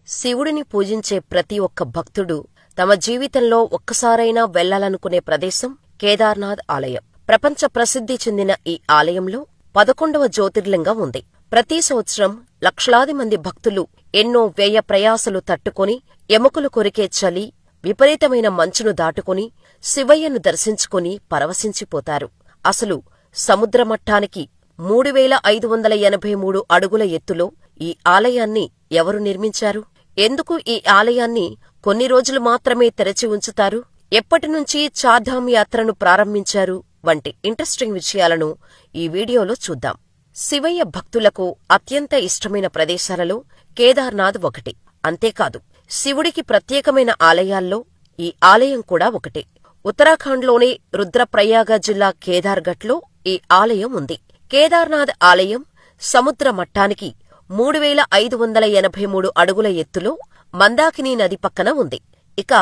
శివుడిని పూజించే ప్రతి ఒక్క భక్తుడు తమ జీవితంలో ఒక్కసారైనా వెళ్లాలనుకునే ప్రదేశం కేదార్నాథ్ ఆలయం. ప్రపంచ ప్రసిద్ధి చెందిన ఈ ఆలయంలో 11వ జ్యోతిర్లింగం ఉంది. ప్రతి సంవత్సరం లక్షలాది మంది భక్తులు ఎన్నో వ్యయ ప్రయాసలు తట్టుకొని, ఎముకలు కొరికే చలి, విపరీతమైన మంచును దాటుకుని శివయ్యను దర్శించుకుని పరవశించిపోతారు. అసలు సముద్రమట్టానికి 3583 అడుగుల ఎత్తులో ఈ ఆలయాన్ని ఎవరు నిర్మించారు? ఎందుకు ఈ ఆలయాన్ని కొన్ని రోజులు మాత్రమే తెరచి ఉంచుతారు? ఎప్పటినుంచి చార్ధామ్ యాత్రను ప్రారంభించారు? వంటి ఇంట్రెస్టింగ్ విషయాలను ఈ వీడియోలో చూద్దాం. శివయ్య భక్తులకు అత్యంత ఇష్టమైన ప్రదేశాలలో కేదార్నాథ్ ఒకటి. అంతేకాదు, శివుడికి ప్రత్యేకమైన ఆలయాల్లో ఈ ఆలయం కూడా ఒకటి. ఉత్తరాఖండ్లోని రుద్రప్రయాగ జిల్లా కేదార్ఘట్లో ఈ ఆలయం ఉంది. కేదార్నాథ్ ఆలయం సముద్ర మట్టానికి 3583 అడుగుల ఎత్తులో మందాకినీ నది పక్కన ఉంది. ఇక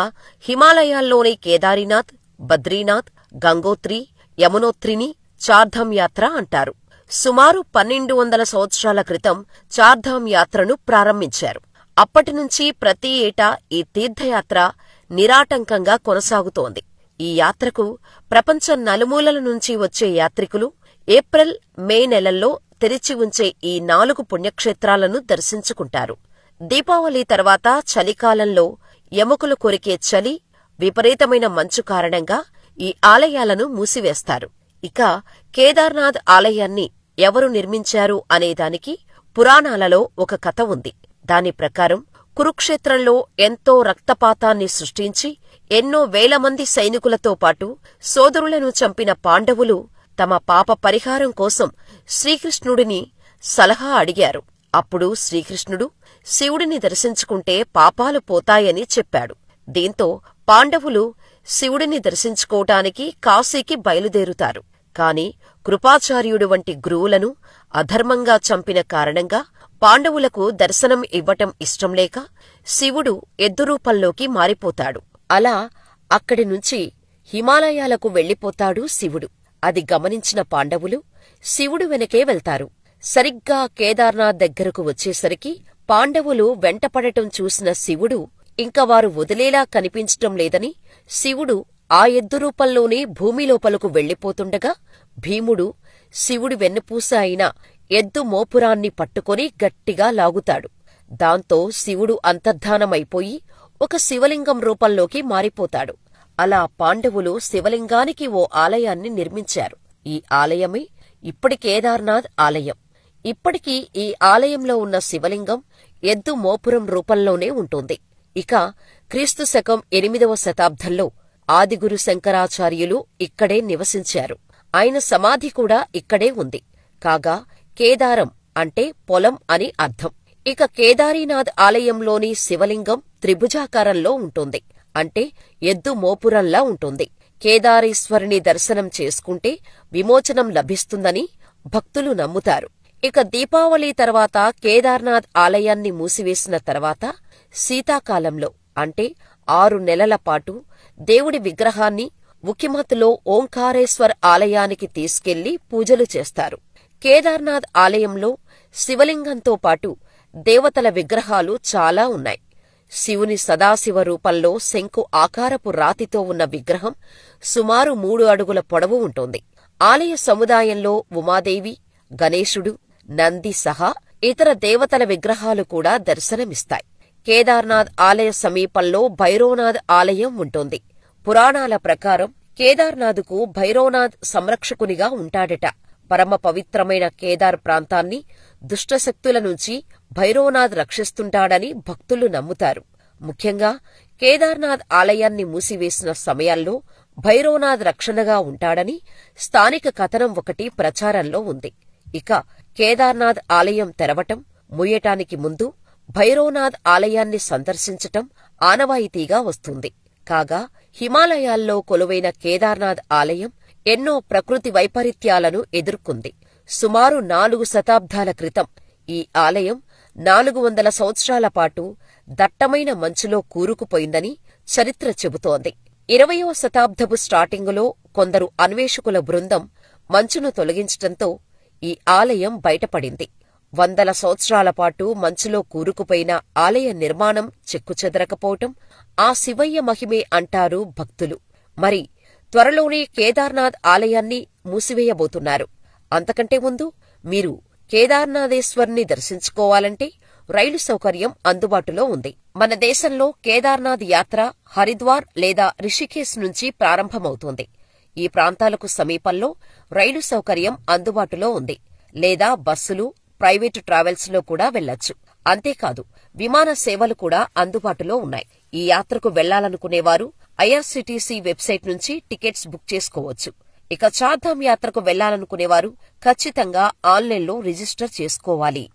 హిమాలయాల్లోని కేదారీనాథ్, బద్రీనాథ్, గంగోత్రి, యమునోత్రిని చార్ధామ్ యాత్ర అంటారు. సుమారు 1200 సంవత్సరాల క్రితం చార్ధామ్ యాత్రను ప్రారంభించారు. అప్పటినుంచి ప్రతి ఏటా ఈ తీర్థయాత్ర నిరాటంకంగా కొనసాగుతోంది. ఈ యాత్రకు ప్రపంచం నలుమూలల నుంచి వచ్చే యాత్రికులు ఏప్రిల్, మే నెలల్లో తెరిచి ఉంచే ఈ 4 పుణ్యక్షేత్రాలను దర్శించుకుంటారు. దీపావళి తర్వాత చలికాలంలో ఎముకలు కొరికే చలి, విపరీతమైన మంచు కారణంగా ఈ ఆలయాలను మూసివేస్తారు. ఇక కేదార్నాథ్ ఆలయాన్ని ఎవరు నిర్మించారు అనేదానికి పురాణాలలో ఒక కథ ఉంది. దాని ప్రకారం కురుక్షేత్రంలో ఎంతో రక్తపాతాన్ని సృష్టించి ఎన్నో వేల మంది సైనికులతో పాటు సోదరులను చంపిన పాండవులు తమ పాప పరిహారం కోసం శ్రీకృష్ణుడిని సలహా అడిగారు. అప్పుడు శ్రీకృష్ణుడు శివుడిని దర్శించుకుంటే పాపాలు పోతాయని చెప్పాడు. దీంతో పాండవులు శివుడిని దర్శించుకోవటానికి కాశీకి బయలుదేరుతారు. కాని కృపాచార్యుడు వంటి గురువులను అధర్మంగా చంపిన కారణంగా పాండవులకు దర్శనం ఇవ్వటం ఇష్టంలేక శివుడు ఎద్దు రూపంలోకి మారిపోతాడు. అలా అక్కడి నుంచి హిమాలయాలకు వెళ్లిపోతాడు శివుడు. అది గమనించిన పాండవులు శివుడు వెనకే వెళ్తారు. సరిగ్గా కేదార్నాథ్ దగ్గరకు వచ్చేసరికి పాండవులు వెంటపడటం చూసిన శివుడు ఇంక వారు వదిలేలా కనిపించటం లేదని శివుడు ఆ ఎద్దు రూపంలోనే భూమిలోపలకు వెళ్లిపోతుండగా భీముడు శివుడి వెన్నుపూస అయిన ఎద్దు మోపురాన్ని పట్టుకొని గట్టిగా లాగుతాడు. దాంతో శివుడు అంతర్ధానమైపోయి ఒక శివలింగం రూపంలోకి మారిపోతాడు. అలా పాండవులు శివలింగానికి ఓ ఆలయాన్ని నిర్మించారు. ఈ ఆలయమే ఇప్పటి కేదార్నాథ్ ఆలయం. ఇప్పటికీ ఈ ఆలయంలో ఉన్న శివలింగం ఎద్దు మోపురం రూపంలోనే ఉంటుంది. ఇక క్రీస్తు శకం 8వ శతాబ్దంలో ఆదిగురు శంకరాచార్యులు ఇక్కడే నివసించారు. ఆయన సమాధి కూడా ఇక్కడే ఉంది. కాగా కేదారం అంటే పొలం అని అర్థం. ఇక కేదారీనాథ్ ఆలయంలోని శివలింగం త్రిభుజాకారంలో ఉంటుంది. అంటే ఎద్దు మోపురంలా ఉంటుంది. కేదారేశ్వరుని దర్శనం చేసుకుంటే విమోచనం లభిస్తుందని భక్తులు నమ్ముతారు. ఇక దీపావళి తర్వాత కేదార్నాథ్ ఆలయాన్ని మూసివేసిన తర్వాత శీతాకాలంలో అంటే 6 నెలల పాటు దేవుడి విగ్రహాన్ని ఉకిమత్లో ఓంకారేశ్వర్ ఆలయానికి తీసుకెళ్లి పూజలు చేస్తారు. కేదార్నాథ్ ఆలయంలో శివలింగంతో పాటు దేవతల విగ్రహాలు చాలా ఉన్నాయి. శివుని సదాశివ రూపంలో శంకు ఆకారపు రాతితో ఉన్న విగ్రహం సుమారు 3 అడుగుల పొడవు ఉంటుంది. ఆలయ సముదాయంలో ఉమాదేవి, గణేశుడు, నంది సహా ఇతర దేవతల విగ్రహాలు కూడా దర్శనమిస్తాయి. కేదార్నాథ్ ఆలయ సమీపంలో భైరవనాథ్ ఆలయం ఉంటుంది. పురాణాల ప్రకారం కేదార్నాథ్కు భైరవనాథ్ సంరక్షకునిగా ఉంటాడట. పరమ పవిత్రమైన కేదార్ ప్రాంతాన్ని దుష్టశక్తుల నుంచి భైరవనాథ్ రక్షిస్తుంటాడని భక్తులు నమ్ముతారు. ముఖ్యంగా కేదార్నాథ్ ఆలయాన్ని మూసివేసిన సమయాల్లో భైరవనాథ్ రక్షణగా ఉంటాడని స్థానిక కథనం ఒకటి ప్రచారంలో ఉంది. ఇక కేదార్నాథ్ ఆలయం తెరవటం, ముయ్యటానికి ముందు భైరవనాథ్ ఆలయాన్ని సందర్శించటం ఆనవాయితీగా వస్తుంది. కాగా హిమాలయాల్లో కొలువైన కేదార్నాథ్ ఆలయం ఎన్నో ప్రకృతి వైపరీత్యాలను ఎదుర్కొంది. సుమారు 4 శతాబ్దాల క్రితం ఈ ఆలయం 400 సంవత్సరాల పాటు దట్టమైన మంచులో కూరుకుపోయిందని చరిత్ర చెబుతోంది. 20వ శతాబ్దపు స్టార్టింగులో కొందరు అన్వేషకుల బృందం మంచును తొలగించటంతో ఈ ఆలయం బయటపడింది. వందల సంవత్సరాల పాటు మంచులో కూరుకుపోయిన ఆలయ నిర్మాణం చెక్కుచెదరకపోవటం ఆ శివయ్య మహిమే అంటారు భక్తులు. మరి త్వరలోనే కేదార్నాథ్ ఆలయాన్ని మూసివేయబోతున్నారు. అంతకంటే ముందు మీరు కేదార్నాథేశ్వర్ని దర్శించుకోవాలంటే రైలు సౌకర్యం అందుబాటులో ఉంది. మన దేశంలో కేదార్నాథ్ యాత్ర హరిద్వార్ లేదా రిషికేశ్ నుంచి ప్రారంభమవుతుంది. ఈ ప్రాంతాలకు సమీపంలో రైలు సౌకర్యం అందుబాటులో ఉంది. లేదా బస్సులు, ప్రైవేటు ట్రావెల్స్లో కూడా వెళ్లొచ్చు. అంతేకాదు విమాన సేవలు కూడా అందుబాటులో ఉన్నాయి. ఈ యాత్రకు వెళ్లాలనుకునేవారు ఐఆర్సీటీసీ వెబ్సైట్ నుంచి టికెట్స్ బుక్ చేసుకోవచ్చు. ఇక చార్ధామ్ యాత్రకు వెళ్లాలనుకునేవారు ఖచ్చితంగా ఆన్లైన్లో రిజిస్టర్ చేసుకోవాలి.